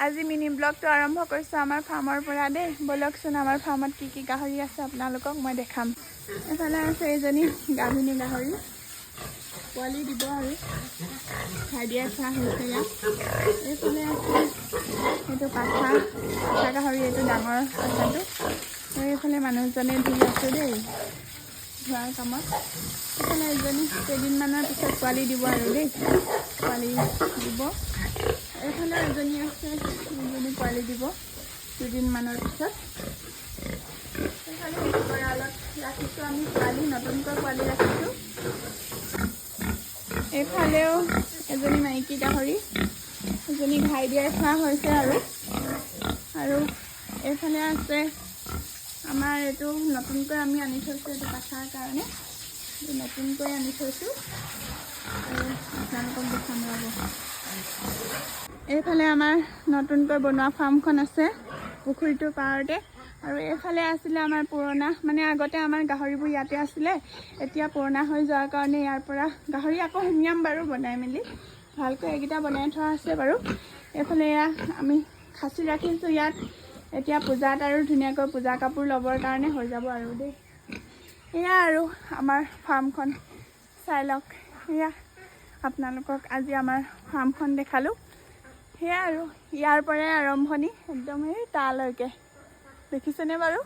আজি মিনি ব্লগটো আৰম্ভ কৰিছোঁ আমাৰ ফাৰ্মৰ পৰা দেই। বলকচোন আমাৰ ফাৰ্মত কি গাহৰি আছে আপোনালোকক মই দেখাম। এফালে আছে এইজনী গাভিনী গাহৰি, পোৱালি দিব আৰু খাই দিয়া খোৱা হৈছে ইয়াত। এইফালে আছে এইটো পাঠা গাহৰি, এইটো ডাঙৰ পাঠাটো। আৰু এইফালে মানুহজনে ধুই আছোঁ দেই ধোৱাৰ কামত। এইফালে এজনী কেইদিনমানৰ পিছত পোৱালি দিব আৰু দেই, পোৱালি দিব। এইফালে এজনী আছে, এজনী পোৱালি দিব দুদিনমানৰ পিছত। এইফালে গঁৰালত ৰাখিছোঁ আমি পোৱালি, নতুনকৈ পোৱালি ৰাখিছোঁ। এইফালেও এজনী মাইকী গাহৰি, এজনী ঘাই দিয়াই খোৱা হৈছে আৰু এইফালে আছে আমাৰ এইটো নতুনকৈ আমি আনি থৈছোঁ, এইটো পাঠাৰ কাৰণে নতুনকৈ আনি থৈছোঁ আৰু আপোনালোকক দেখাম ৰ'ব। এইফালে আমাৰ নতুনকৈ বনোৱা ফাৰ্মখন আছে পুখুৰীটোৰ পাৰতে। আৰু এইফালে আছিলে আমাৰ পুৰণা, মানে আগতে আমাৰ গাহৰিবোৰ ইয়াতে আছিলে, এতিয়া পুৰণা হৈ যোৱাৰ কাৰণে ইয়াৰ পৰা গাহৰি আকৌ সুমিয়াম বাৰু বনাই মেলি, ভালকৈ এইকেইটা বনাই থোৱা আছে বাৰু। এইফালে এয়া আমি খাচী ৰাখিছোঁ ইয়াত, এতিয়া পূজাত আৰু ধুনীয়াকৈ পূজা কাপোৰ ল'বৰ কাৰণে হৈ যাব আৰু দেই। এয়া আৰু আমাৰ ফাৰ্মখন চাই লওক। এয়া আপোনালোকক আজি আমাৰ ফাৰ্মখন দেখালোঁ। সেয়া আৰু ইয়াৰ পৰাই আৰম্ভণি একদমেই তালৈকে, দেখিছেনে বাৰু?